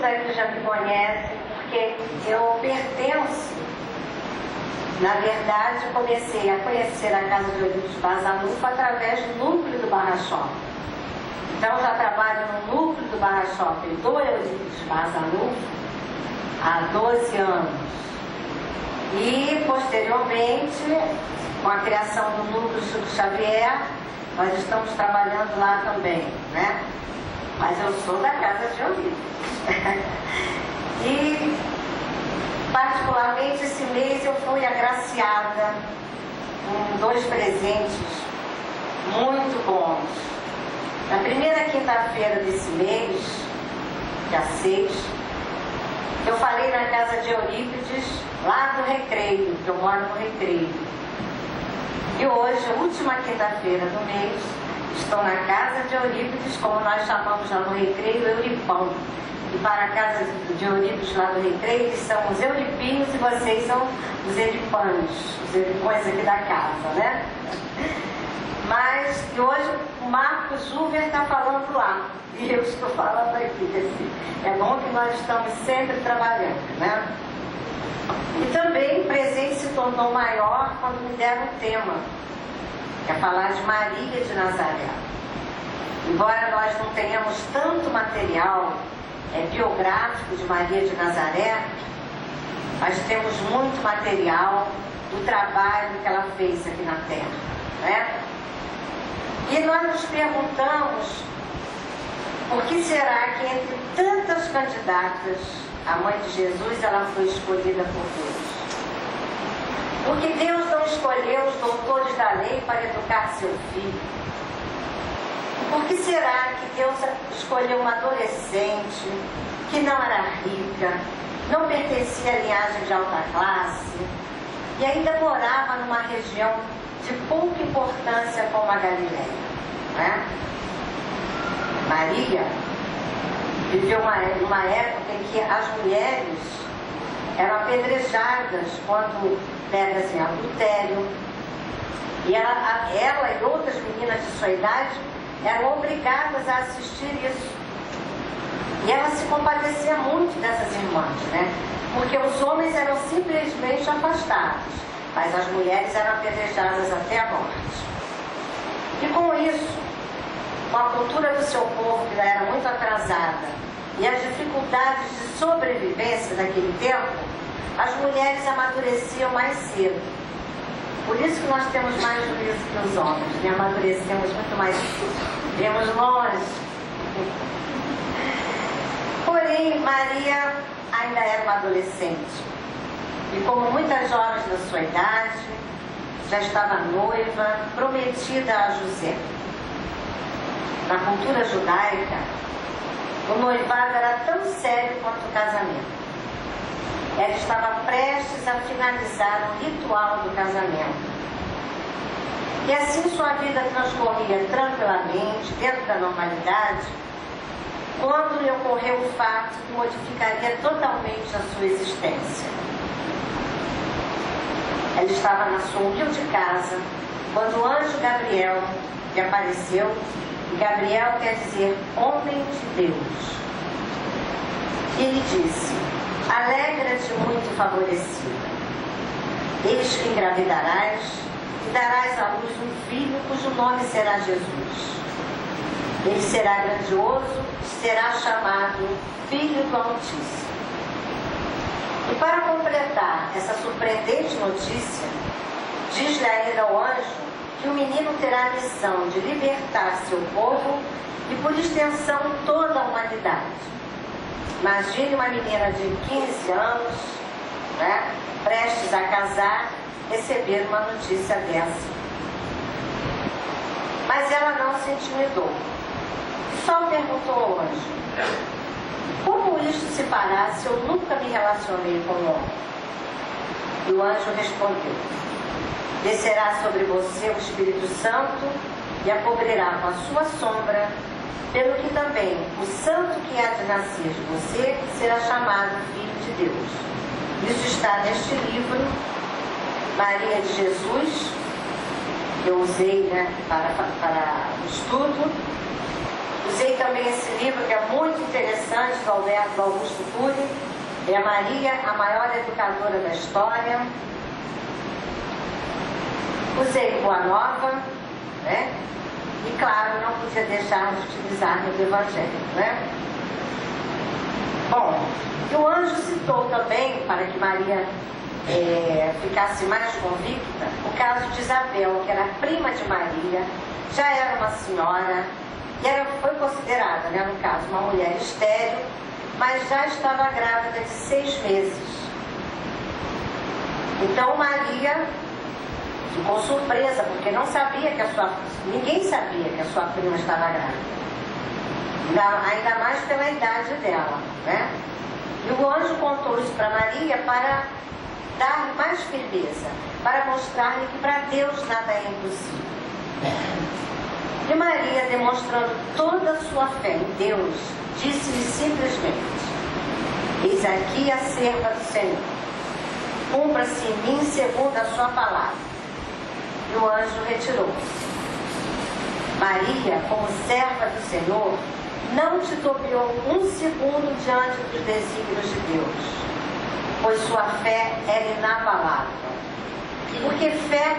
muitos aqui já me conhecem, porque eu pertenço, na verdade, comecei a conhecer a Casa de Olímpicos Bazanufo através do núcleo do Barra Shopping. Então, já trabalho no núcleo do Barra Shopping do Olímpicos Bazanufo há 12 anos. E, posteriormente, com a criação do núcleo Chico Xavier, nós estamos trabalhando lá também, né? Mas eu sou da Casa de Olímpicos. E, particularmente, esse mês eu fui agraciada com 2 presentes muito bons. Na primeira quinta-feira desse mês, dia 6, eu falei na Casa de Eurípides, lá do Recreio, que eu moro no Recreio. E hoje, a última quinta-feira do mês, estou na Casa de Eurípides, como nós chamamos lá no Recreio, Euripão. E para a Casa de Eurípides lá do Recreio, eles são os Euripinhos e vocês são os Euripães, os Euripões aqui da casa, né? Mas que hoje o Marcos Juver está falando lá e eu estou falando aqui. É bom que nós estamos sempre trabalhando, né? E também o presente se tornou maior quando me deram o tema, que é falar de Maria de Nazaré. Embora nós não tenhamos tanto material biográfico de Maria de Nazaré, nós temos muito material do trabalho que ela fez aqui na Terra, né? E nós nos perguntamos por que será que entre tantas candidatas a Mãe de Jesus ela foi escolhida por Deus? Porque Deus não escolheu os doutores da lei para educar seu filho. Por que será que Deus escolheu uma adolescente que não era rica, não pertencia à linhagem de alta classe e ainda morava numa região de pouca importância como a Galileia, né? Maria viveu uma época em que as mulheres eram apedrejadas quando pegas em adultério, e ela e outras meninas de sua idade eram obrigadas a assistir isso. E ela se compadecia muito dessas irmãs, né? Porque os homens eram simplesmente afastados, mas as mulheres eram apedrejadas até a morte. E com isso, com a cultura do seu povo, que era muito atrasada, e as dificuldades de sobrevivência daquele tempo, as mulheres amadureciam mais cedo. Por isso que nós temos mais juízo que os homens, né? Amadurecemos muito mais, vemos longe. Porém, Maria ainda era uma adolescente. E como muitas jovens da sua idade, já estava noiva, prometida a José. Na cultura judaica, o noivado era tão sério quanto o casamento. Ela estava prestes a finalizar o ritual do casamento. E assim sua vida transcorria tranquilamente, dentro da normalidade, quando lhe ocorreu o fato que modificaria totalmente a sua existência. Ela estava na sua humilde casa, quando o anjo Gabriel lhe apareceu, e Gabriel quer dizer homem de Deus. E lhe disse: alegra-te, muito favorecida, eis que engravidarás e darás à luz um filho cujo nome será Jesus. Ele será grandioso e será chamado Filho do Altíssimo. E para completar essa surpreendente notícia, diz-lhe ainda o anjo que o menino terá a missão de libertar seu povo e, por extensão, toda a humanidade. Imagine uma menina de 15 anos, né, prestes a casar, receber uma notícia dessa. Mas ela não se intimidou. Só perguntou ao anjo: como isto se fará se eu nunca me relacionei com o homem? E o anjo respondeu: descerá sobre você o Espírito Santo e a cobrirá com a sua sombra, pelo que também o santo que há de nascer de você será chamado Filho de Deus. Isso está neste livro, Maria de Jesus, que eu usei, né, para o estudo, Usei também esse livro que é muito interessante, do Augusto Cury, é a Maria, a maior educadora da história. Usei Boa Nova, né? E claro, não podia deixar de utilizar o Evangelho, né? Bom, e o anjo citou também, para que Maria ficasse mais convicta, o caso de Isabel, que era prima de Maria, já era uma senhora, e foi considerada, né, no caso, uma mulher estéril, mas já estava grávida de 6 meses. Então Maria ficou surpresa, porque não sabia que ninguém sabia que a sua prima estava grávida. Ainda mais pela idade dela, né? E o anjo contou isso para Maria para dar-lhe mais firmeza, para mostrar-lhe que para Deus nada é impossível. E Maria, demonstrando toda a sua fé em Deus, disse-lhe simplesmente: eis aqui a serva do Senhor, cumpra-se em mim segundo a sua palavra. E o anjo retirou-se. Maria, como serva do Senhor, não titubeou um segundo diante dos desígnios de Deus, pois sua fé era inabalável. Porque fé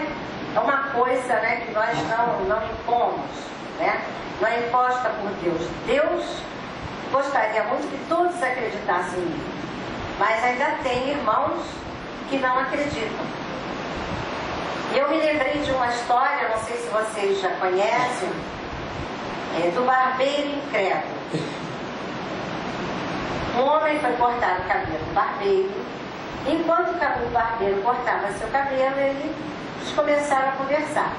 é uma coisa, né, que nós não impomos, né? Não é imposta por Deus. Deus gostaria muito que todos acreditassem nele, mas ainda tem irmãos que não acreditam. Eu me lembrei de uma história, não sei se vocês já conhecem, do barbeiro incrédulo. Um homem foi cortar o cabelo do barbeiro. Enquanto o barbeiro cortava seu cabelo, eles começaram a conversar.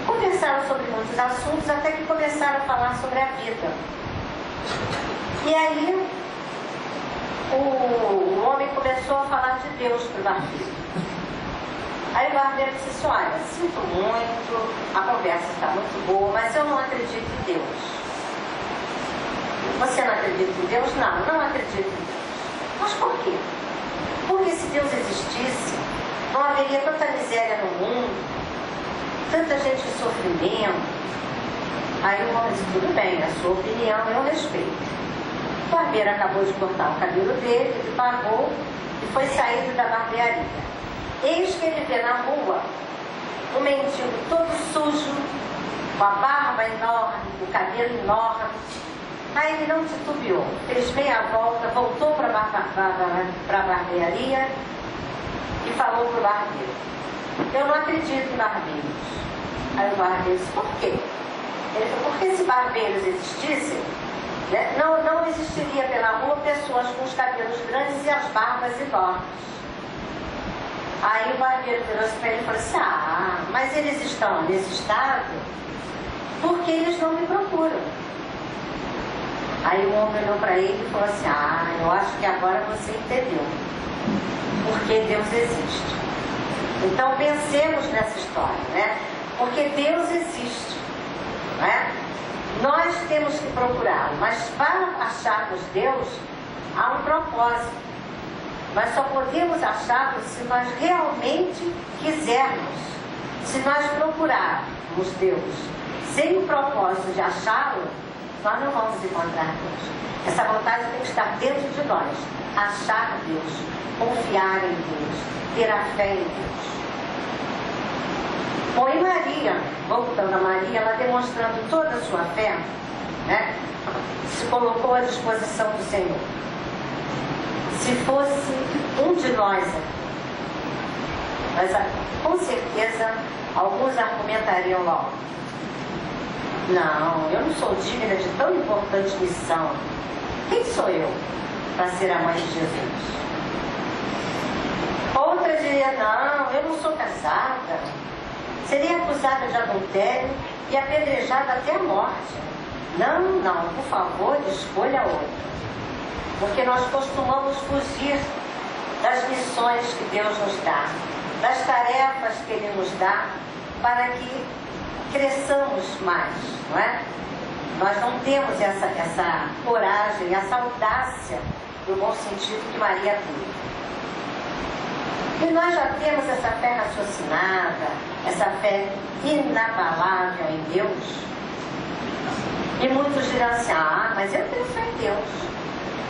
Conversaram sobre muitos assuntos, até que começaram a falar sobre a vida. E aí, o homem começou a falar de Deus para o barbeiro. Aí o barbeiro disse assim: olha, sinto muito, a conversa está muito boa, mas eu não acredito em Deus. Você não acredita em Deus? Não acredito em Deus. Mas por quê? Porque se Deus existisse, não haveria tanta miséria no mundo, tanta gente em sofrimento. Aí o homem disse: tudo bem, a sua opinião eu respeito. O barbeiro acabou de cortar o cabelo dele, ele pagou e foi saído da barbearia. Eis que ele vê na rua um mendigo todo sujo, com a barba enorme, o cabelo enorme. Aí ele não titubeou, fez meia volta, voltou para a barbearia e falou para o barbeiro: eu não acredito em barbeiros. Aí o barbeiro disse: por quê? Ele falou: porque se barbeiros existissem, né, não existiria pela rua pessoas com os cabelos grandes e as barbas enormes. Aí o barbeiro virou-se para ele e falou assim: mas eles estão nesse estado porque eles não me procuram. Aí o homem olhou para ele e falou assim: eu acho que agora você entendeu porque Deus existe. Então pensemos nessa história, né? Porque Deus existe, né? Nós temos que procurá-lo, mas para acharmos Deus há um propósito. Nós só podemos achá-lo se nós realmente quisermos. Se nós procurarmos Deus sem o propósito de achá-lo, nós não vamos encontrar Deus. Essa vontade tem que estar dentro de nós. Achar Deus, confiar em Deus, ter a fé em Deus. Bom, e Maria, voltando a Maria, ela demonstrando toda a sua fé, né, se colocou à disposição do Senhor. Se fosse um de nós, mas com certeza alguns argumentariam logo: não, eu não sou digna de tão importante missão. Quem sou eu para ser a mãe de Jesus? Outra diria: não, eu não sou casada. Seria acusada de adultério e apedrejada até a morte. Não, por favor, escolha outra. Porque nós costumamos fugir das missões que Deus nos dá, das tarefas que Ele nos dá, para que cresçamos mais, não é? Nós não temos essa coragem, essa audácia, no bom sentido que Maria teve. E nós já temos essa fé raciocinada, essa fé inabalável em Deus. E muitos dirão assim, mas eu tenho fé em Deus.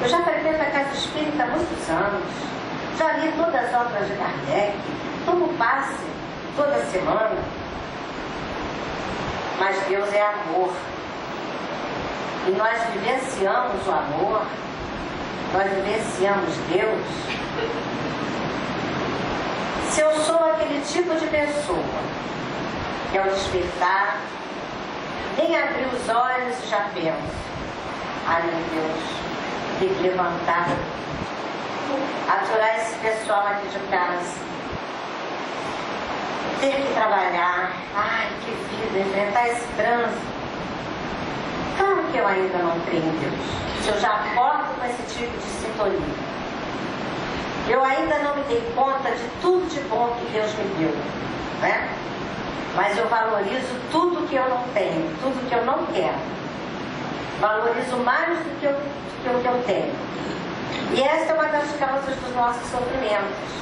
Eu já frequento a casa espírita há muitos anos. Já li todas as obras de Kardec. Tomo passe toda semana. Mas Deus é amor. E nós vivenciamos o amor. Nós vivenciamos Deus. Se eu sou aquele tipo de pessoa que ao despertar, nem abrir os olhos e já penso, meu Deus, tem que levantar, aturar esse pessoal aqui de casa, ter que trabalhar, que vida, enfrentar esse trânsito. Claro que eu ainda não creio em Deus, se eu já acordo com esse tipo de sintonia. Eu ainda não me dei conta de tudo de bom que Deus me deu, né? Mas eu valorizo tudo que eu não tenho, tudo que eu não quero. Valorizo mais do que eu tenho. E essa é uma das causas dos nossos sofrimentos.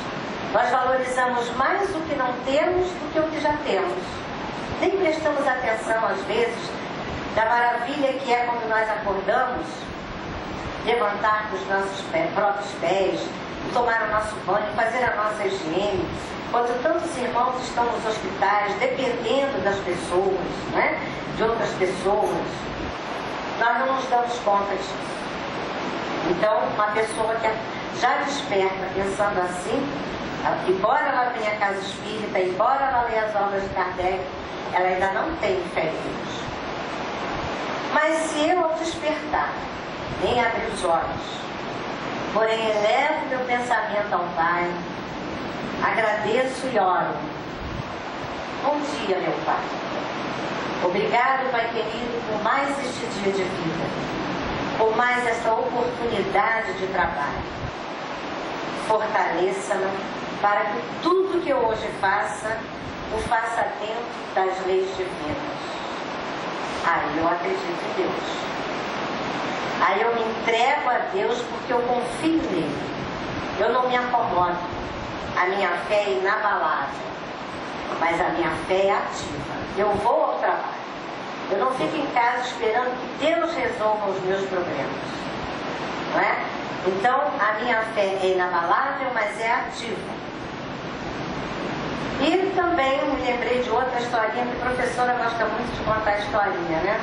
Nós valorizamos mais o que não temos do que o que já temos. Nem prestamos atenção, às vezes, da maravilha que é quando nós acordamos, levantar com os nossos próprios pés, tomar o nosso banho, fazer a nossa higiene. Quando tantos irmãos estão nos hospitais, dependendo das pessoas, né? De outras pessoas, nós não nos damos conta disso. Então, uma pessoa que já desperta pensando assim, embora ela tenha a casa espírita, embora ela leia as obras de Kardec, ela ainda não tem fé em Deus. Mas se eu, ao despertar, nem abrir os olhos, porém elevo meu pensamento ao Pai, agradeço e oro. Bom dia, meu Pai. Obrigado, Pai querido, por mais este dia de vida, por mais esta oportunidade de trabalho. Fortaleça-me para que tudo que eu hoje faça, o faça dentro das leis divinas. Aí eu acredito em Deus. Aí eu me entrego a Deus porque eu confio nele. Eu não me acomodo. A minha fé é inabalável, mas a minha fé é ativa. Eu vou ao trabalho. Eu não fico em casa esperando que Deus resolva os meus problemas. Não é? Então, a minha fé é inabalável, mas é ativa. E também me lembrei de outra historinha, que a professora gosta muito de contar historinha, né?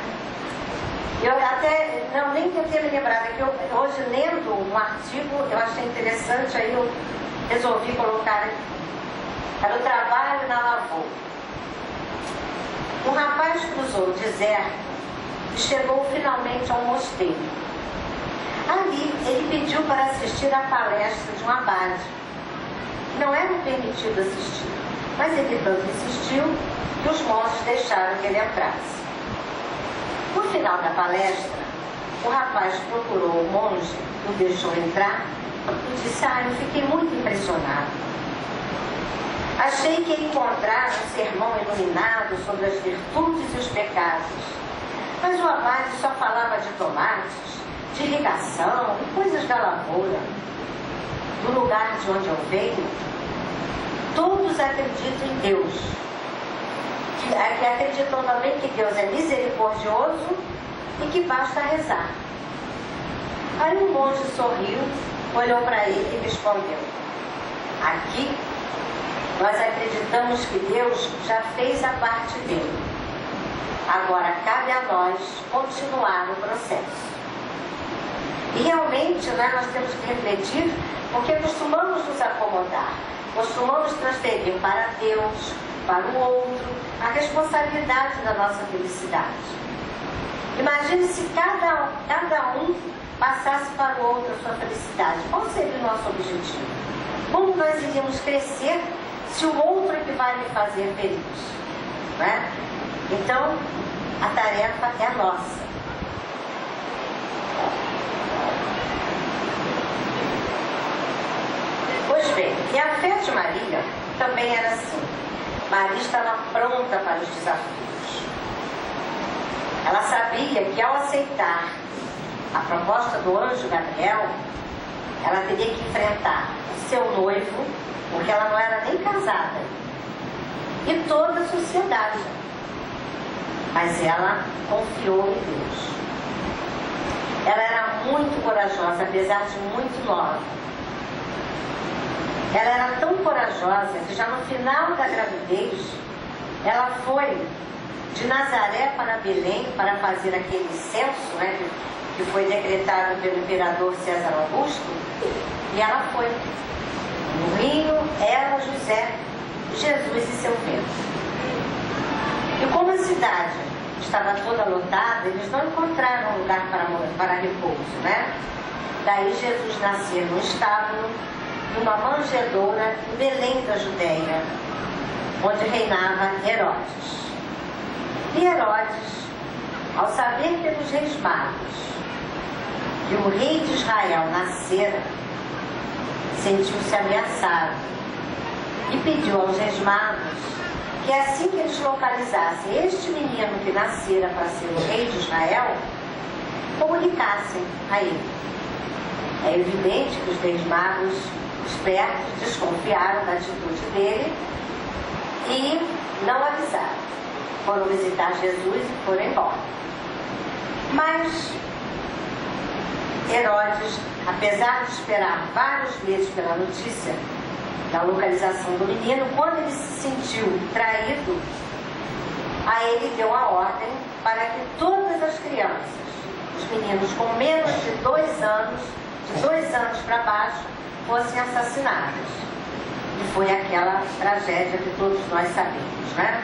Eu até, nem tentei me lembrar, é que eu, hoje lendo um artigo, eu achei interessante, aí eu resolvi colocar aqui. Era o trabalho na lavoura. Um rapaz cruzou o deserto e chegou finalmente a um mosteiro. Ali, ele pediu para assistir à palestra de um abade. Não era permitido assistir, mas ele tanto insistiu que os monges deixaram que ele entrasse. No final da palestra, o rapaz procurou o monge, o deixou entrar e disse: eu fiquei muito impressionado. Achei que ia encontrar um sermão iluminado sobre as virtudes e os pecados. Mas o abade só falava de tomates, de irrigação e coisas da lavoura. Do lugar de onde eu venho, todos acreditam em Deus. Que acreditam também que Deus é misericordioso e que basta rezar. Aí o monge sorriu, olhou para ele e respondeu: aqui nós acreditamos que Deus já fez a parte dele. Agora cabe a nós continuar no processo. E realmente, né, nós temos que refletir, porque costumamos nos acomodar, costumamos transferir para Deus, para o outro, a responsabilidade da nossa felicidade. Imagine se cada um passasse para o outro a sua felicidade. Qual seria o nosso objetivo? Como nós iríamos crescer se o outro é que vai me fazer feliz? Né? Então, a tarefa é nossa. Pois bem, e a fé de Maria também era assim. Maria estava pronta para os desafios. Ela sabia que ao aceitar a proposta do anjo Gabriel, ela teria que enfrentar o seu noivo, porque ela não era nem casada, e toda a sociedade. mas ela confiou em Deus. Ela era muito corajosa, apesar de muito nova. Ela era tão corajosa que já no final da gravidez, ela foi de Nazaré para Belém para fazer aquele censo, né, que foi decretado pelo imperador César Augusto, e ela foi. No rio, ela, José, Jesus e seu filho. E como a cidade estava toda lotada, eles não encontraram um lugar para repouso, né? Daí Jesus nasceu no estábulo, numa manjedoura em Belém da Judéia, onde reinava Herodes. E Herodes, ao saber pelos reis magos que o rei de Israel nascera, sentiu-se ameaçado e pediu aos reis magos que assim que eles localizassem este menino que nascera para ser o rei de Israel, comunicassem a ele. É evidente que os reis magos espertos desconfiaram da atitude dele e não avisaram. Foram visitar Jesus e foram embora. Mas Herodes, apesar de esperar vários meses pela notícia da localização do menino, quando ele se sentiu traído, a ele deu a ordem para que todas as crianças, os meninos com menos de 2 anos, de 2 anos para baixo, fossem assassinados. E foi aquela tragédia que todos nós sabemos, né?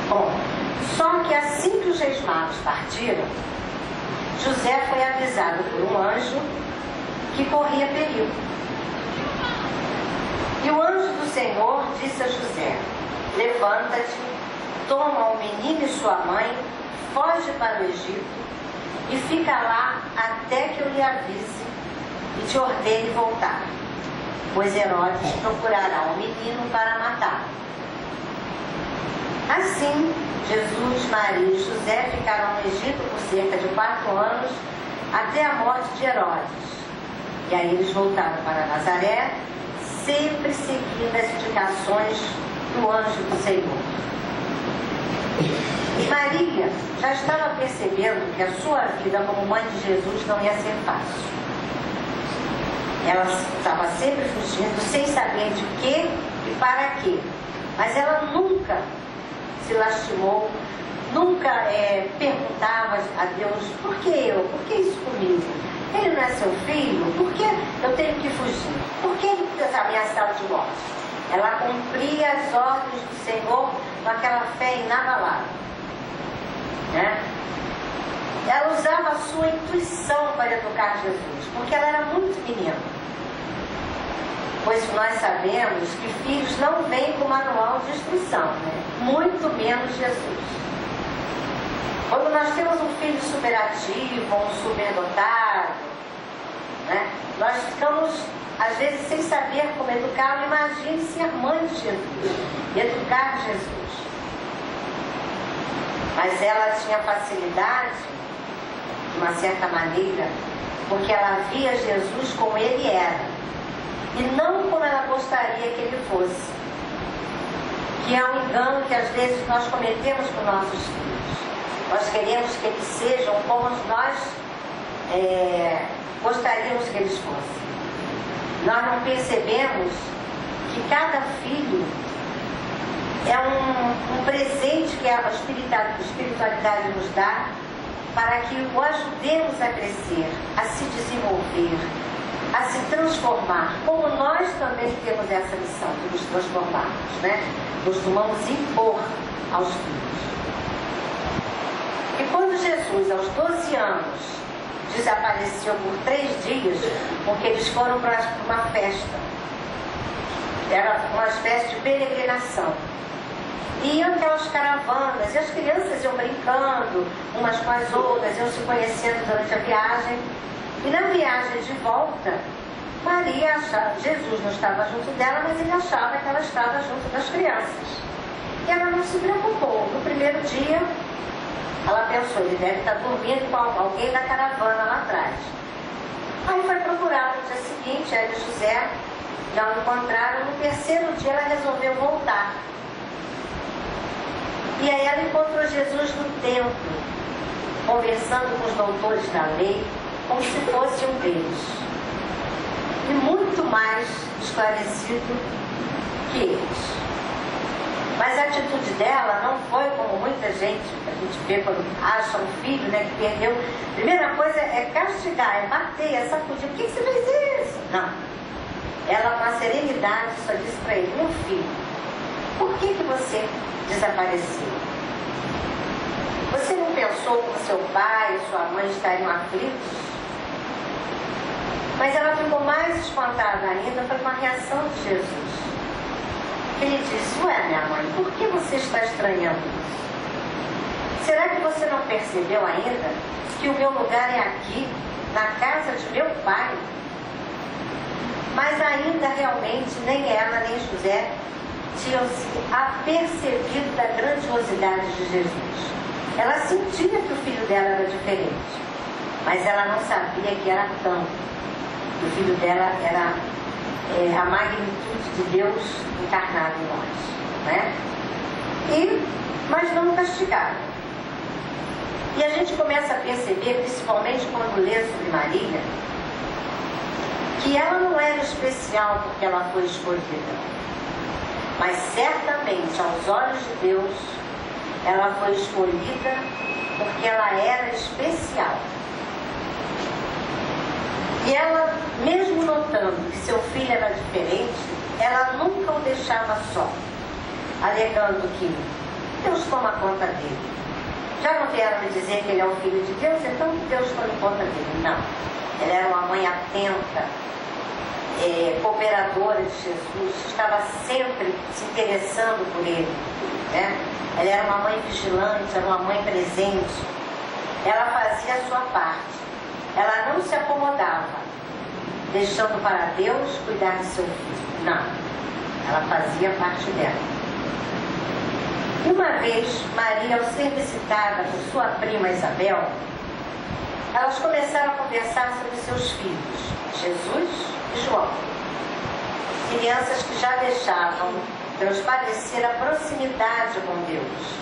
Bom, só que assim que os reis magos partiram, José foi avisado por um anjo que corria perigo. E o anjo do Senhor disse a José: levanta-te, toma o menino e sua mãe, foge para o Egito e fica lá até que eu lhe avise e te ordene voltar, pois Herodes procurará o menino para matá-lo. Assim, Jesus, Maria e José ficaram no Egito por cerca de 4 anos, até a morte de Herodes. E aí eles voltaram para Nazaré, sempre seguindo as indicações do anjo do Senhor. Maria já estava percebendo que a sua vida como mãe de Jesus não ia ser fácil. Ela estava sempre fugindo, sem saber de quê e para quê. Mas ela nunca se lastimou, nunca perguntava a Deus: por que eu? Por que isso comigo? Ele não é seu filho? Por que eu tenho que fugir? Por que ele está ameaçado de morte? Ela cumpria as ordens do Senhor com aquela fé inabalável, né? Ela usava a sua intuição para educar Jesus, porque ela era muito menina. Pois nós sabemos que filhos não vêm com manual de instrução, né? Muito menos Jesus. Quando nós temos um filho superativo, um superdotado, né? Nós ficamos, às vezes, sem saber como educá-lo. Imagine ser mãe de Jesus, educar Jesus. Mas ela tinha facilidade, de uma certa maneira, porque ela via Jesus como ele era, e não como ela gostaria que ele fosse. Que é um engano que às vezes nós cometemos com nossos filhos. Nós queremos que eles sejam como nós gostaríamos que eles fossem. Nós não percebemos que cada filho é um presente que a espiritualidade nos dá, para que o ajudemos a crescer, a se desenvolver, a se transformar, como nós também temos essa missão de nos transformarmos, né? Costumamos impor aos filhos. E quando Jesus, aos 12 anos, desapareceu por 3 dias, porque eles foram para uma festa, era uma espécie de peregrinação, e iam aquelas caravanas, e as crianças iam brincando umas com as outras, iam se conhecendo durante a viagem. E na viagem de volta, Maria achava, Jesus não estava junto dela, mas ele achava que ela estava junto das crianças. E ela não se preocupou. No primeiro dia, ela pensou: ele deve estar dormindo com alguém da caravana lá atrás. Aí foi procurar no dia seguinte, ela e José já o encontraram. No terceiro dia ela resolveu voltar. E aí ela encontrou Jesus no templo, conversando com os doutores da lei, como se fosse um deles. E muito mais esclarecido que eles. Mas a atitude dela não foi como muita gente, a gente vê quando acha um filho, né, que perdeu. Primeira coisa é castigar, é bater, é sacudir. Por que você fez isso? Não. Ela, com a serenidade, só disse para ele: meu filho, por que você desapareceu? Você não pensou que seu pai e sua mãe estariam aflitos? Mas ela ficou mais espantada ainda, foi com a reação de Jesus. Ele disse: ué, minha mãe, por que você está estranhando isso? Será que você não percebeu ainda que o meu lugar é aqui, na casa de meu pai? Mas ainda realmente nem ela nem José tinham se apercebido da grandiosidade de Jesus. Ela sentia que o filho dela era diferente, mas ela não sabia que era tanto. O filho dela era a magnitude de Deus encarnado em nós, né? Mas não castigaram. E a gente começa a perceber, principalmente quando lê sobre Maria, que ela não era especial porque ela foi escolhida, mas certamente aos olhos de Deus ela foi escolhida porque ela era especial. E ela, mesmo notando que seu filho era diferente, ela nunca o deixava só, alegando que Deus toma conta dele. Já não vieram me dizer que ele é o filho de Deus, então que Deus tome conta dele. Não. Ela era uma mãe atenta, cooperadora de Jesus, estava sempre se interessando por ele, né? Ela era uma mãe vigilante, era uma mãe presente. Ela fazia a sua parte. Ela não se acomodava, deixando para Deus cuidar de seu filho. Não. Ela fazia parte dela. Uma vez, Maria, ao ser visitada por sua prima Isabel, elas começaram a conversar sobre seus filhos, Jesus e João. Crianças que já deixavam transparecer a proximidade com Deus.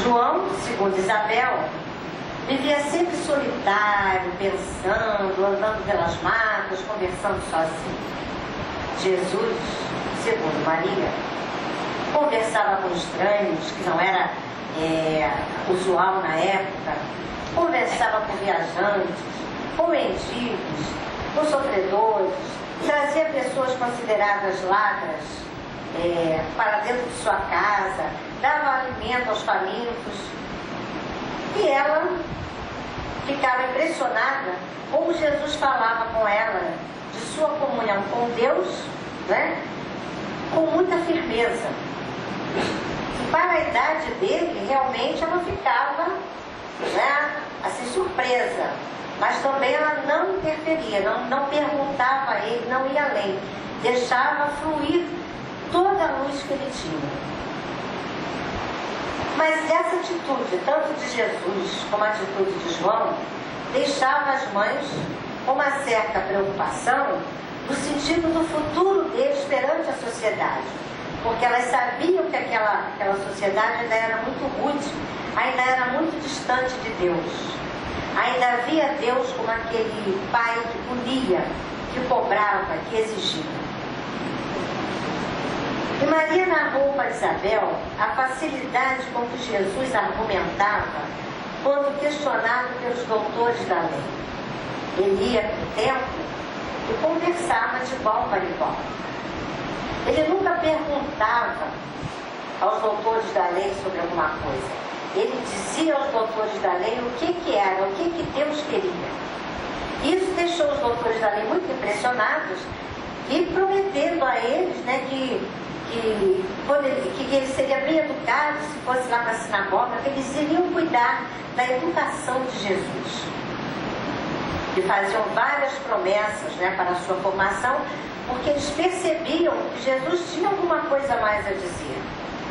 João, segundo Isabel, vivia sempre solitário, pensando, andando pelas matas, conversando sozinho. Jesus, segundo Maria, conversava com estranhos, que não era usual na época, conversava com viajantes, com mendigos, com sofredores, trazia pessoas consideradas lacras para dentro de sua casa, dava alimento aos famintos. E ela ficava impressionada como Jesus falava com ela de sua comunhão com Deus, né, com muita firmeza. E para a idade dele, realmente ela ficava, né, assim, surpresa. Mas também ela não interferia, não perguntava a ele, não ia além. Deixava fluir toda a luz que ele tinha. Mas essa atitude, tanto de Jesus como a atitude de João, deixava as mães com uma certa preocupação no sentido do futuro deles perante a sociedade. Porque elas sabiam que aquela sociedade ainda era muito rude, ainda era muito distante de Deus. Ainda havia Deus como aquele pai que punia, que cobrava, que exigia. E Maria narrou para Isabel a facilidade com que Jesus argumentava quando questionado pelos doutores da lei. Ele ia para o templo e conversava de igual para igual. Ele nunca perguntava aos doutores da lei sobre alguma coisa. Ele dizia aos doutores da lei o que era, o que Deus queria. Isso deixou os doutores da lei muito impressionados e prometendo a eles, né, que ele seria bem educado se fosse lá para a sinagoga, que eles iriam cuidar da educação de Jesus. E faziam várias promessas, né, para a sua formação, porque eles percebiam que Jesus tinha alguma coisa mais a dizer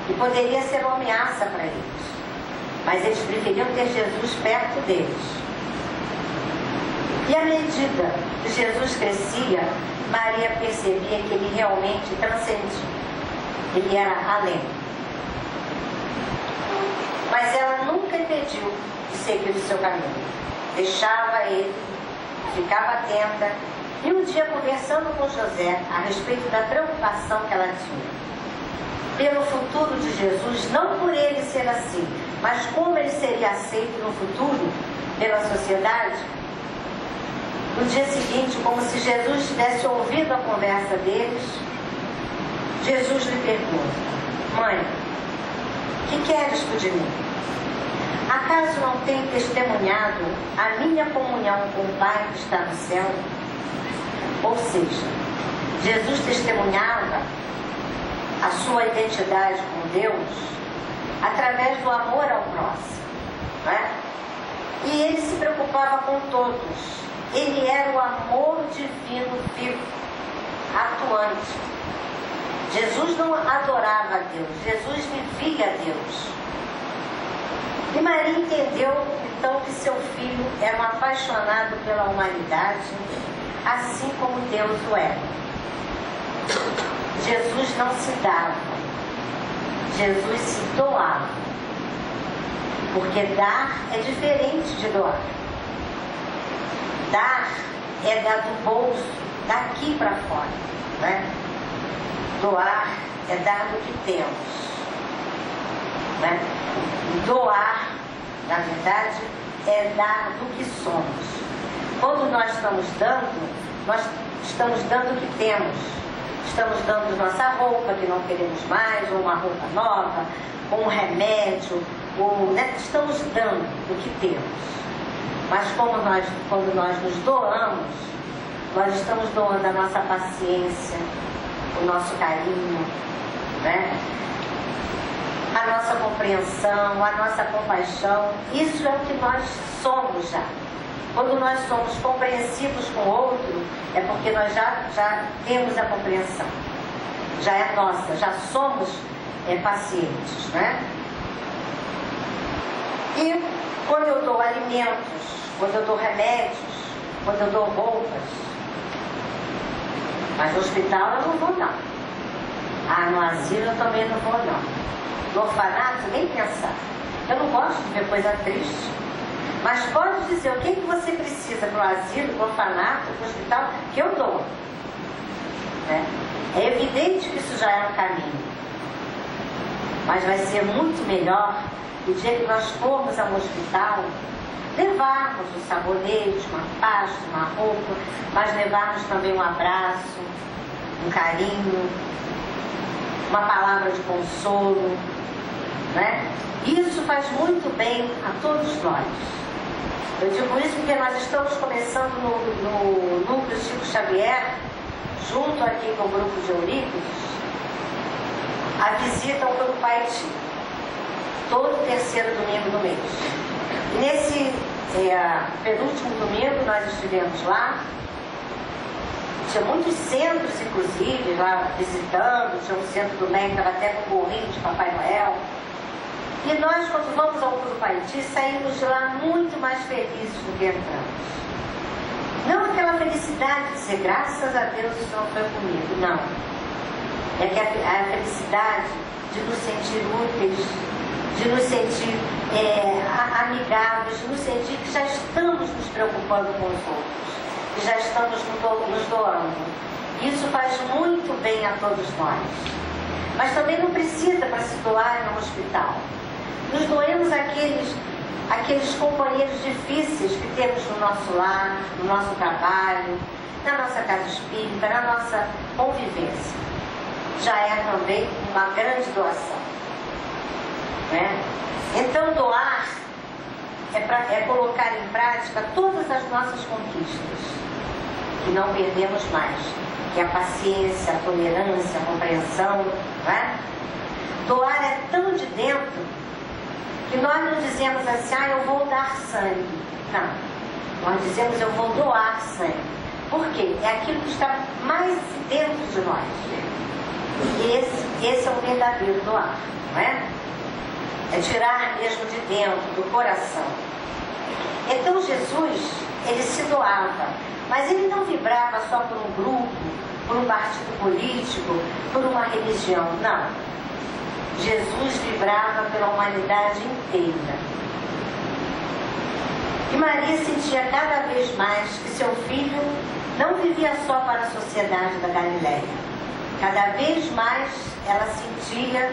e poderia ser uma ameaça para eles. Mas eles preferiam ter Jesus perto deles. E à medida que Jesus crescia, Maria percebia que ele realmente transcendia. Ele era além. Mas ela nunca impediu de seguir o seu caminho. Deixava ele, ficava atenta, e um dia conversando com José a respeito da preocupação que ela tinha pelo futuro de Jesus, não por ele ser assim, mas como ele seria aceito no futuro pela sociedade. No dia seguinte, como se Jesus tivesse ouvido a conversa deles, Jesus lhe pergunta: mãe, que queres tu de mim? Acaso não tenho testemunhado a minha comunhão com o Pai que está no céu? Ou seja, Jesus testemunhava a sua identidade com Deus através do amor ao próximo, né? E ele se preocupava com todos. Ele era o amor divino vivo, atuante. Jesus não adorava a Deus, Jesus vivia a Deus. E Maria entendeu então que seu filho era um apaixonado pela humanidade, assim como Deus o era. Jesus não se dava, Jesus se doava. Porque dar é diferente de doar. Dar é dar do bolso, daqui para fora, né? Doar é dar do que temos, né? Doar, na verdade, é dar do que somos. Quando nós estamos dando o que temos. Estamos dando nossa roupa que não queremos mais, ou uma roupa nova, ou um remédio, ou, né? Estamos dando o que temos. Mas quando nós nos doamos, nós estamos doando a nossa paciência, o nosso carinho, né? A nossa compreensão, a nossa compaixão. Isso é o que nós somos já. Quando nós somos compreensivos com o outro, é porque nós já temos a compreensão. Já é nossa, já somos pacientes, né? E quando eu dou alimentos, quando eu dou remédios, quando eu dou roupas, mas no hospital eu não vou não. Ah, no asilo eu também não vou não. No orfanato, nem pensar. Eu não gosto de ver coisa triste. Mas pode dizer o que você precisa para o asilo, para o orfanato, para o hospital, que eu dou. Né? É evidente que isso já é um caminho. Mas vai ser muito melhor o dia que nós formos ao hospital, levarmos um sabonete, uma pasta, uma roupa, mas levarmos também um abraço, um carinho, uma palavra de consolo, né? Isso faz muito bem a todos nós. Eu digo isso porque nós estamos começando no núcleo Chico Xavier, junto aqui com o grupo de Eurípides, a visita ao Grupo Haiti, todo terceiro domingo do mês. E nesse penúltimo domingo nós estivemos lá, tinha muitos centros, inclusive, lá visitando, tinha um centro do MEC que estava até com gorrinho de Papai Noel. E nós, quando vamos ao Grupo Haiti, saímos de lá muito mais felizes do que entramos. Não aquela felicidade de dizer, graças a Deus isso não foi comigo, não. É que a felicidade de nos sentir úteis, de nos sentir amigáveis, de nos sentir que já estamos nos preocupando com os outros, que já estamos nos doando. Isso faz muito bem a todos nós. Mas também não precisa para se doar no hospital. Nos doemos aqueles companheiros difíceis que temos no nosso lar, no nosso trabalho, na nossa casa espírita, na nossa convivência. Já é também uma grande doação, né? Então doar é colocar em prática todas as nossas conquistas, que não perdemos mais, que é a paciência, a tolerância, a compreensão, né? Doar é tão de dentro que nós não dizemos assim, eu vou dar sangue. Não. Nós dizemos, eu vou doar sangue. Por quê? É aquilo que está mais dentro de nós. E esse é o verdadeiro doar, não é? É tirar mesmo de dentro, do coração. Então Jesus, ele se doava, mas ele não vibrava só por um grupo, por um partido político, por uma religião, não. Jesus vibrava pela humanidade inteira. E Maria sentia cada vez mais que seu filho não vivia só para a sociedade da Galileia. Cada vez mais ela sentia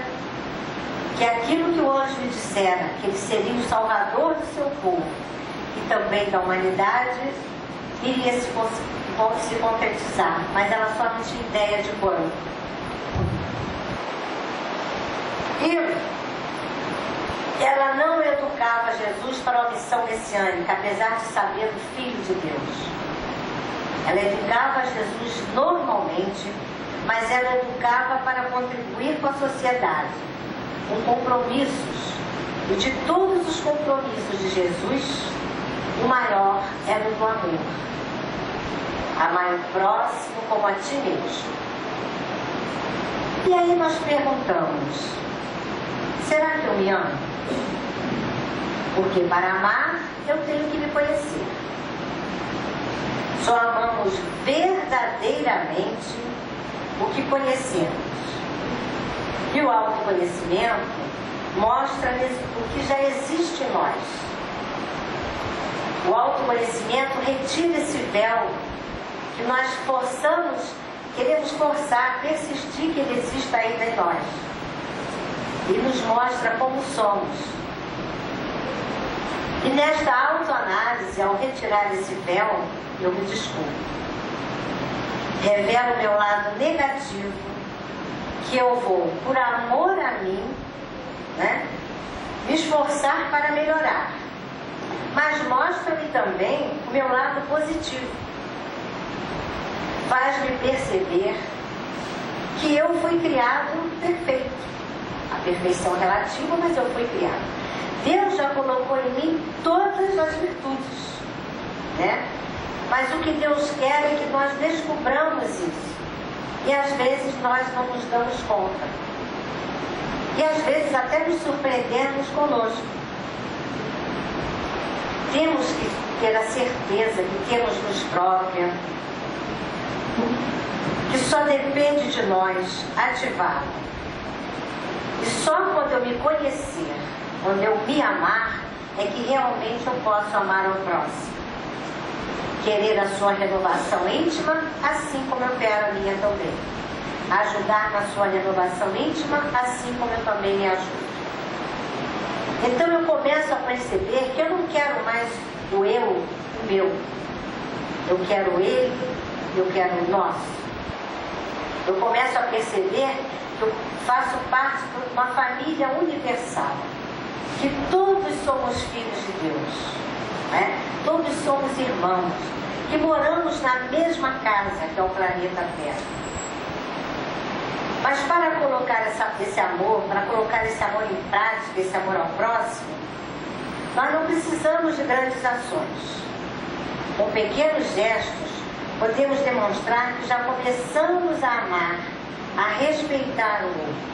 que aquilo que o anjo lhe dissera, que ele seria o salvador do seu povo e também da humanidade, iria se concretizar, mas ela só não tinha ideia de quando. E ela não educava Jesus para a missão messiânica, apesar de saber o Filho de Deus. Ela educava Jesus normalmente, mas ela educava para contribuir com a sociedade, com compromissos. E de todos os compromissos de Jesus, o maior era o do amor. Amar o próximo como a ti mesmo. E aí nós perguntamos, será que eu me amo? Porque para amar, eu tenho que me conhecer. Só amamos verdadeiramente o que conhecemos. E o autoconhecimento mostra o que já existe em nós. O autoconhecimento retira esse véu que nós queremos forçar, persistir que ele exista ainda em nós. E nos mostra como somos. E nesta autoanálise, ao retirar esse véu, eu me desculpo. Revelo o meu lado negativo, que eu vou, por amor a mim, me esforçar para melhorar. Mas mostra-me também o meu lado positivo. Faz-me perceber que eu fui criado perfeito. A perfeição relativa, mas eu fui criado. Deus já colocou em mim todas as virtudes, Mas o que Deus quer é que nós descubramos isso. E às vezes nós não nos damos conta. E às vezes até nos surpreendemos conosco. Temos que ter a certeza que temos luz própria, que só depende de nós ativar. E só quando eu me conhecer, quando eu me amar, é que realmente eu posso amar ao próximo. Querer a sua renovação íntima, assim como eu quero a minha também. Ajudar na sua renovação íntima, assim como eu também me ajudo. Então eu começo a perceber que eu não quero mais o eu, o meu. Eu quero ele, eu quero o nosso. Eu começo a perceber que eu faço parte de uma família universal. Que todos somos filhos de Deus. Todos somos irmãos. Que moramos na mesma casa, que é o planeta Terra. Mas para colocar esse amor, para colocar esse amor em prática, esse amor ao próximo, nós não precisamos de grandes ações. Com pequenos gestos, podemos demonstrar que já começamos a amar, a respeitar o outro.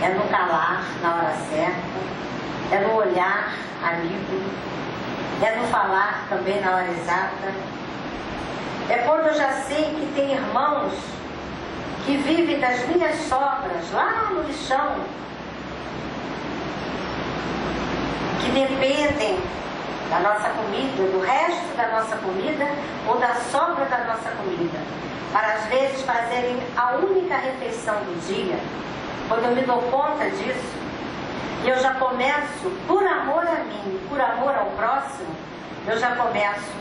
É no calar, na hora certa, é no olhar amigo, é no falar também na hora exata. É quando eu já sei que tem irmãos que vivem das minhas sobras lá no lixão, que dependem da nossa comida, do resto da nossa comida ou da sobra da nossa comida, para às vezes fazerem a única refeição do dia. Quando eu me dou conta disso, e eu já começo, por amor a mim, por amor ao próximo, eu já começo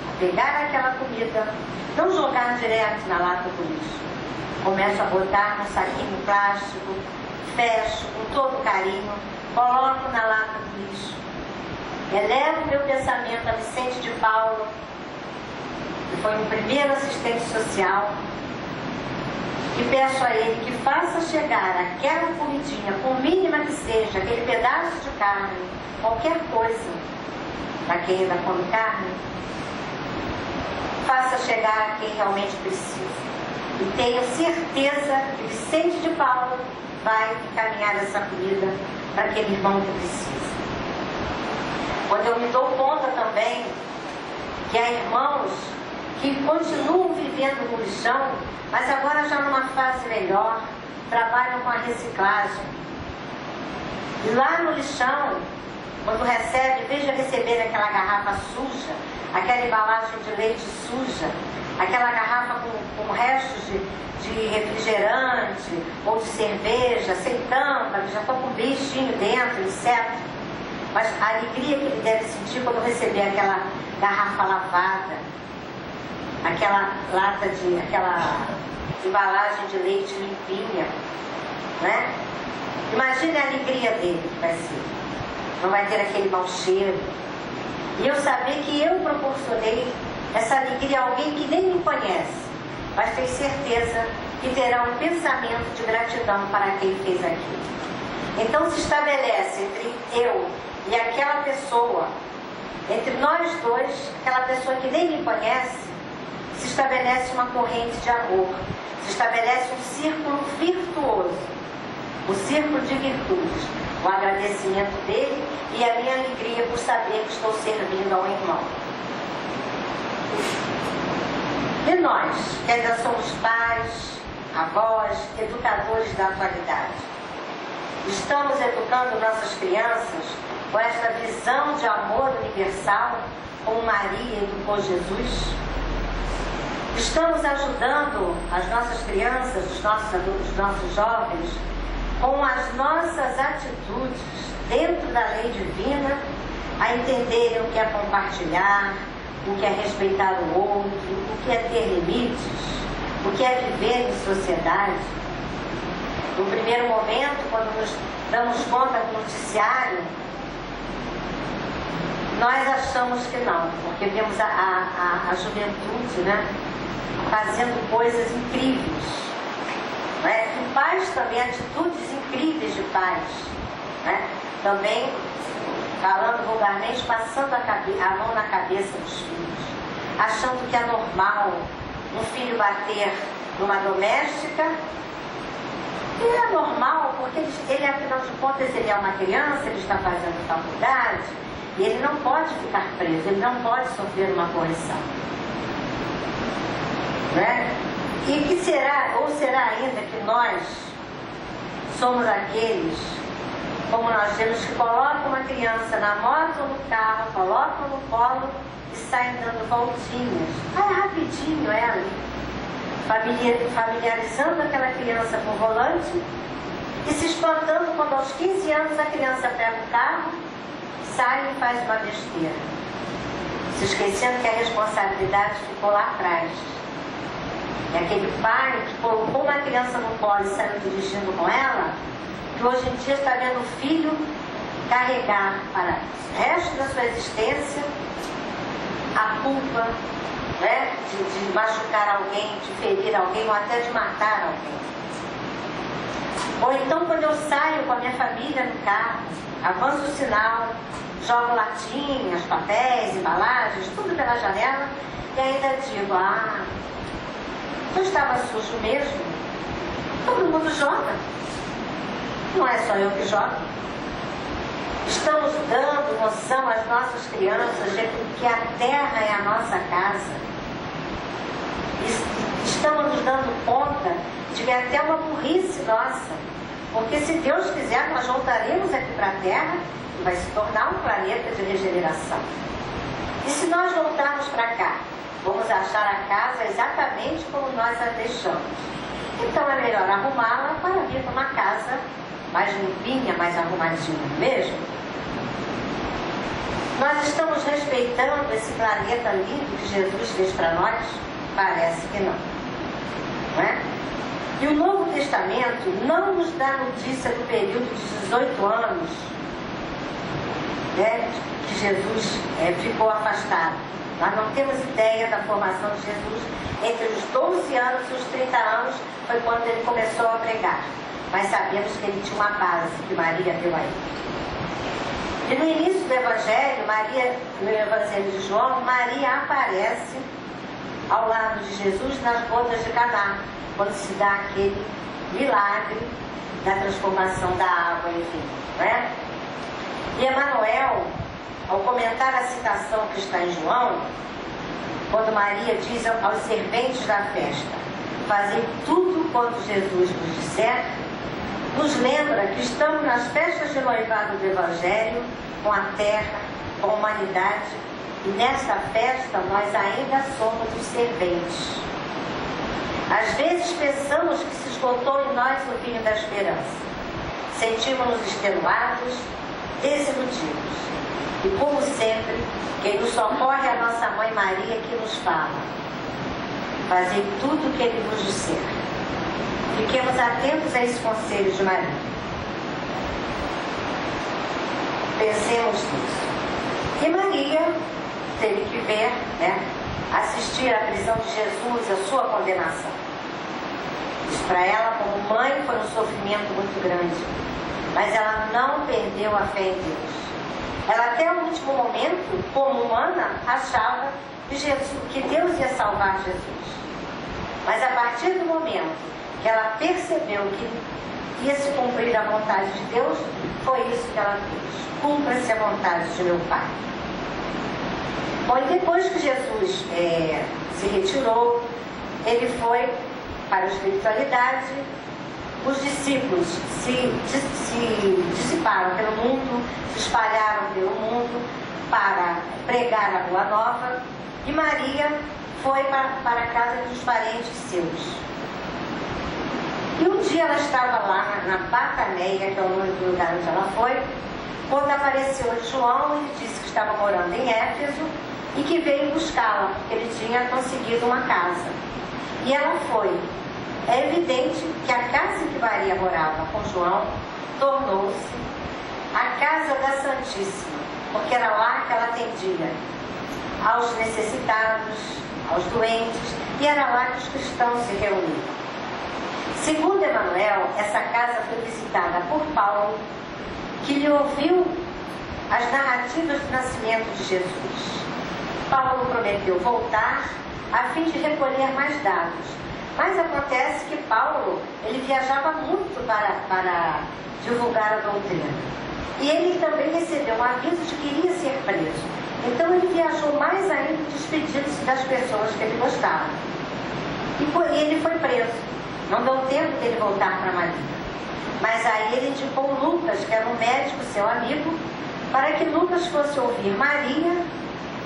a pegar aquela comida, não jogar direto na lata do lixo. Começo a botar no saquinho plástico, fecho com todo carinho, coloco na lata do lixo. Elevo meu pensamento a Vicente de Paulo, que foi o primeiro assistente social, e peço a ele que faça chegar aquela comidinha, por mínima que seja, aquele pedaço de carne, qualquer coisa, para quem ainda come carne, faça chegar a quem realmente precisa. E tenho certeza que Vicente de Paulo vai encaminhar essa comida para aquele irmão que precisa. Quando eu me dou conta também que há irmãos que continuam vivendo no lixão, mas agora já numa fase melhor, trabalham com a reciclagem. E lá no lixão, quando recebe, em vez de receber aquela garrafa suja, aquela embalagem de leite suja, aquela garrafa com restos de refrigerante ou de cerveja, sem tampa, que já estão com bichinho dentro, inseto. Mas a alegria que ele deve sentir quando receber aquela garrafa lavada, aquela embalagem de leite limpinha, né? Imagine a alegria dele que vai ser. Não vai ter aquele mau cheiro. E eu saber que eu proporcionei essa alegria a alguém que nem me conhece, mas tenho certeza que terá um pensamento de gratidão para quem fez aquilo. Então se estabelece entre eu e aquela pessoa, entre nós dois, aquela pessoa que nem me conhece, se estabelece uma corrente de amor, se estabelece um círculo virtuoso, o círculo de virtudes, o agradecimento dele e a minha alegria por saber que estou servindo ao irmão. E nós, que ainda somos pais, avós, educadores da atualidade, estamos educando nossas crianças com esta visão de amor universal, como Maria educou Jesus? Estamos ajudando as nossas crianças, os nossos adultos, os nossos jovens, com as nossas atitudes dentro da lei divina, a entenderem o que é compartilhar, o que é respeitar o outro, o que é ter limites, o que é viver em sociedade. No primeiro momento, quando nos damos conta do noticiário, nós achamos que não, porque vemos a juventude, né, fazendo coisas incríveis. Né? E pais também, atitudes incríveis de pais. Né? Também, falando vulgarmente, passando a mão na cabeça dos filhos, achando que é normal um filho bater numa doméstica. E é normal, porque ele, afinal de contas, ele é uma criança, ele está fazendo faculdade, e ele não pode ficar preso, ele não pode sofrer uma correção. Né? E que será, ou será ainda que nós somos aqueles, como nós temos, que colocam uma criança na moto ou no carro, colocam no colo e saem dando voltinhas. É rapidinho ela, familiarizando aquela criança com o volante e se espantando quando aos 15 anos a criança pega o carro, sai e faz uma besteira, se esquecendo que a responsabilidade ficou lá atrás. É aquele pai que colocou uma criança no colo e saiu dirigindo com ela, que hoje em dia está vendo o filho carregar para o resto da sua existência a culpa, né, de machucar alguém, de ferir alguém ou até de matar alguém. Ou então quando eu saio com a minha família no carro, avanço o sinal, jogo latinhas, papéis, embalagens, tudo pela janela e ainda digo, não estava sujo mesmo? Todo mundo joga. Não é só eu que jogo. Estamos dando noção às nossas crianças de que a terra é a nossa casa. Estamos nos dando conta de que é até uma burrice nossa. Porque se Deus quiser, nós voltaremos aqui para a Terra e vai se tornar um planeta de regeneração. E se nós voltarmos para cá, vamos achar a casa exatamente como nós a deixamos. Então é melhor arrumá-la para vir para uma casa mais limpinha, mais arrumadinha, mesmo? Nós estamos respeitando esse planeta lindo que Jesus fez para nós? Parece que não. Não é? E o Novo Testamento não nos dá notícia do período de 18 anos, né, que Jesus ficou afastado. Nós não temos ideia da formação de Jesus entre os 12 anos e os 30 anos, foi quando ele começou a pregar. Mas sabemos que ele tinha uma base que Maria deu a ele. E no início do Evangelho, no Evangelho de João, Maria aparece ao lado de Jesus nas bodas de Caná, quando se dá aquele milagre da transformação da água em vinho, né? E Emmanuel, ao comentar a citação que está em João, quando Maria diz aos serventes da festa, fazei tudo quanto Jesus nos disser, nos lembra que estamos nas festas de noivado do Evangelho, com a terra, com a humanidade, e nesta festa nós ainda somos os serventes. Às vezes pensamos que se esgotou em nós o vinho da esperança. Sentimos-nos extenuados, desiludidos. E como sempre, quem nos socorre é a nossa Mãe Maria, que nos fala: fazei tudo o que Ele vos disser. Fiquemos atentos a esse conselho de Maria. Pensemos nisso. E Maria teve que ver, assistir à prisão de Jesus, a sua condenação. Isso para ela, como mãe, foi um sofrimento muito grande. Mas ela não perdeu a fé em Deus. Ela até o último momento, como humana, achava que Deus ia salvar Jesus. Mas a partir do momento que ela percebeu que ia se cumprir a vontade de Deus, foi isso que ela fez. Cumpra-se a vontade de meu Pai. Bom, e depois que Jesus se retirou, ele foi para a espiritualidade. Os discípulos se dissiparam pelo mundo, se espalharam pelo mundo para pregar a Boa Nova, e Maria foi para a casa dos parentes seus. E um dia ela estava lá na Bataneia, que é o nome do lugar onde ela foi, quando apareceu João e disse que estava morando em Éfeso e que veio buscá-la, porque ele tinha conseguido uma casa. E ela foi. É evidente que a casa em que Maria morava com João tornou-se a casa da Santíssima, porque era lá que ela atendia aos necessitados, aos doentes, e era lá que os cristãos se reuniam. Segundo Emmanuel, essa casa foi visitada por Paulo, que lhe ouviu as narrativas do nascimento de Jesus. Paulo prometeu voltar a fim de recolher mais dados. Mas acontece que Paulo, ele viajava muito para divulgar a doutrina. E ele também recebeu um aviso de que iria ser preso. Então ele viajou mais ainda, despedindo-se das pessoas que ele gostava. E ele foi preso. Não deu tempo dele voltar para Maria. Mas aí ele indicou Lucas, que era um médico, seu amigo, para que Lucas fosse ouvir Maria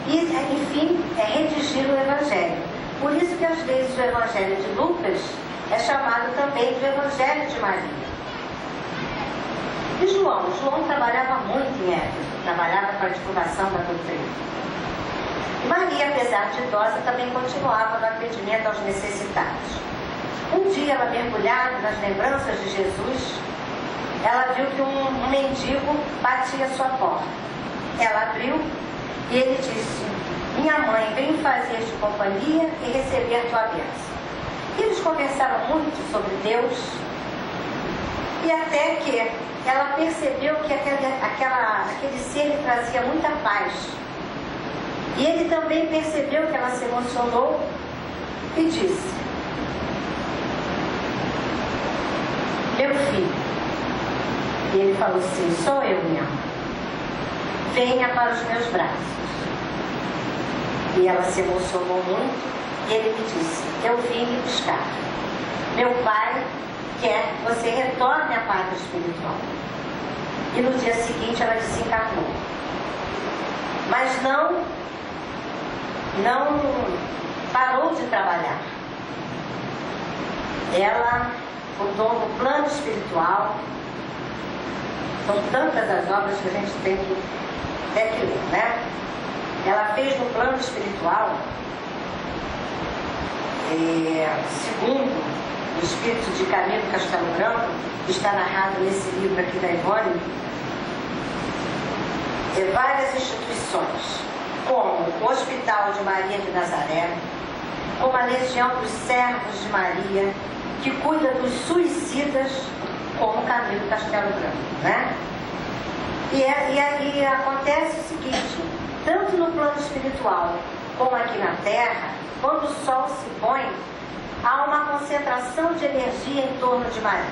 e, enfim, redigir o Evangelho. Por isso que às vezes o Evangelho de Lucas é chamado também de Evangelho de Maria. E João trabalhava muito em Éfeso, trabalhava para a divulgação da doutrina. Maria, apesar de idosa, também continuava no atendimento aos necessitados. Um dia, ela mergulhada nas lembranças de Jesus, ela viu que um mendigo batia à sua porta. Ela abriu e ele disse: minha mãe, venho fazer-te companhia e receber tua bênção. E eles conversaram muito sobre Deus, e até que ela percebeu que aquele ser lhe trazia muita paz. E ele também percebeu que ela se emocionou e disse: meu filho. E ele falou assim: sou eu, minha mãe. Venha para os meus braços. E ela se emocionou muito e ele me disse: eu vim lhe buscar. Meu pai quer que você retorne à pátria espiritual. E no dia seguinte ela desencarnou. Mas não parou de trabalhar. Ela mudou no plano espiritual. São tantas as obras que a gente tem que ler, né? Ela fez no plano espiritual, segundo o espírito de Camilo Castelo Branco, que está narrado nesse livro aqui da Ivone, várias instituições, como o Hospital de Maria de Nazaré, como a Legião dos Servos de Maria, que cuida dos suicidas, como Camilo Castelo Branco, né? E aí acontece o seguinte: tanto no plano espiritual como aqui na Terra, quando o Sol se põe, há uma concentração de energia em torno de Maria.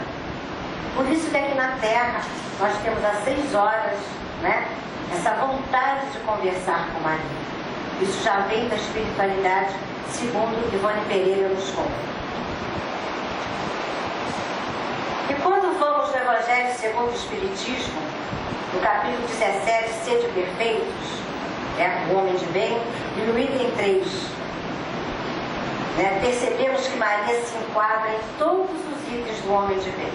Por isso que aqui na Terra nós temos às 6 horas, né, essa vontade de conversar com Maria. Isso já vem da espiritualidade, segundo Ivone Pereira nos conta. Quando vamos no Evangelho segundo o Espiritismo, no capítulo 17, Sede Perfeitos, o homem de bem, e no item 3, percebemos que Maria se enquadra em todos os itens do homem de bem.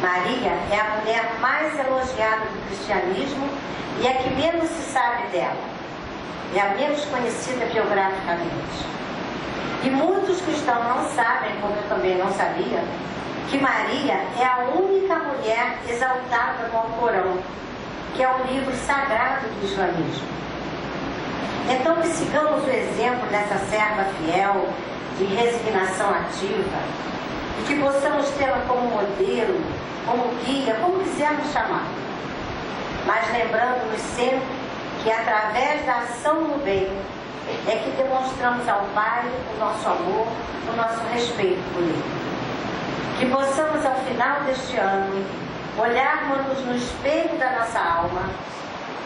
Maria é a mulher mais elogiada do cristianismo e a que menos se sabe dela. É a menos conhecida biograficamente. E muitos cristãos não sabem, como eu também não sabia, que Maria é a única mulher exaltada no Alcorão, que é o livro sagrado do islamismo. Então que sigamos o exemplo dessa serva fiel, de resignação ativa, e que possamos tê-la como modelo, como guia, como quisermos chamar. Mas lembrando-nos sempre que através da ação no bem é que demonstramos ao Pai o nosso amor, o nosso respeito por Ele. Que possamos ao final deste ano olharmos no espelho da nossa alma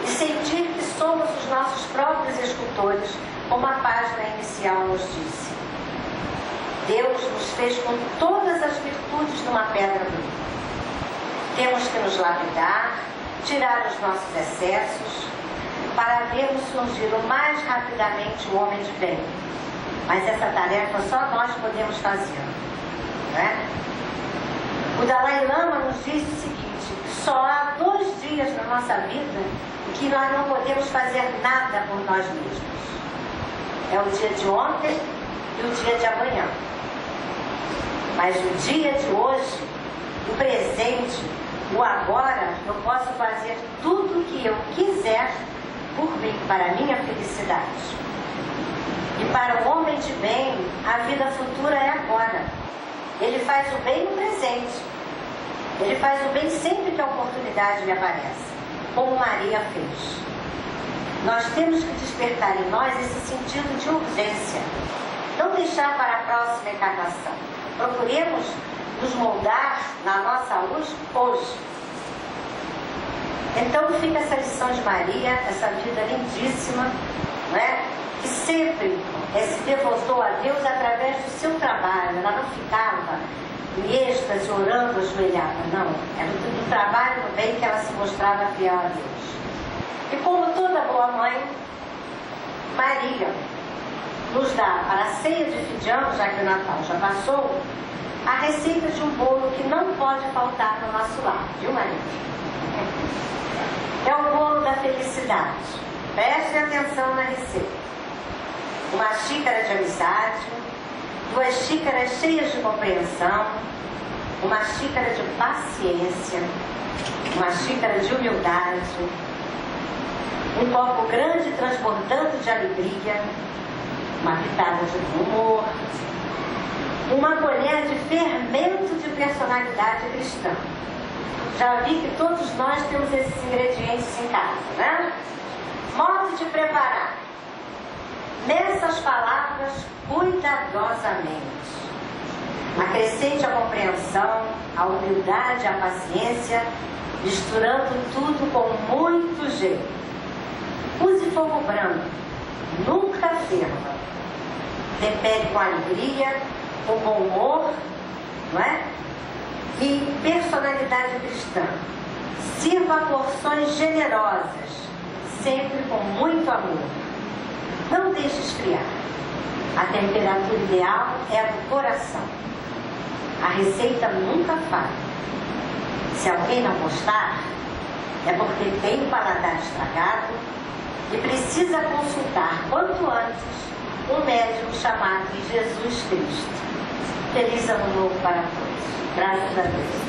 e sentir que somos os nossos próprios escultores, como a página inicial nos disse. Deus nos fez com todas as virtudes numa pedra bruta. Temos que nos lapidar, tirar os nossos excessos, para vermos surgir o mais rapidamente o homem de bem. Mas essa tarefa só nós podemos fazer, não é? O Dalai Lama nos diz o seguinte: que só há 2 dias na nossa vida em que nós não podemos fazer nada por nós mesmos. É o dia de ontem e o dia de amanhã. Mas o dia de hoje, o presente, o agora, eu posso fazer tudo o que eu quiser por mim, para a minha felicidade. E para o homem de bem, a vida futura é agora. Ele faz o bem no presente. Ele faz o bem sempre que a oportunidade lhe aparece, como Maria fez. Nós temos que despertar em nós esse sentido de urgência. Não deixar para a próxima encarnação. Procuremos nos moldar na nossa luz hoje. Então fica essa lição de Maria, essa vida lindíssima, não é? Que sempre se devotou a Deus através do seu trabalho. Ela não ficava em êxtase, orando, ajoelhada, não. Era do trabalho no bem que ela se mostrava fiel a Deus. E como toda boa mãe, Maria nos dá para a ceia de fim de ano, já que o Natal já passou, a receita de um bolo que não pode faltar no nosso lar, viu, Maria? É o bolo da felicidade. Prestem atenção na receita. Uma xícara de amizade, 2 xícaras cheias de compreensão, uma xícara de paciência, uma xícara de humildade, um copo grande transbordando de alegria, uma pitada de bom humor, uma colher de fermento de personalidade cristã. Já vi que todos nós temos esses ingredientes em casa, né? Modo de preparar. Nessas palavras, cuidadosamente. Acrescente a compreensão, a humildade, a paciência, misturando tudo com muito jeito. Use fogo branco, nunca ferva. Tempere com alegria, com bom humor, não é? E personalidade cristã. Sirva porções generosas, sempre com muito amor. Não deixe esfriar. A temperatura ideal é a do coração. A receita nunca falha. Se alguém não gostar, é porque tem o paladar estragado e precisa consultar quanto antes um médium chamado de Jesus Cristo. Feliz Ano Novo para todos. Graças a Deus.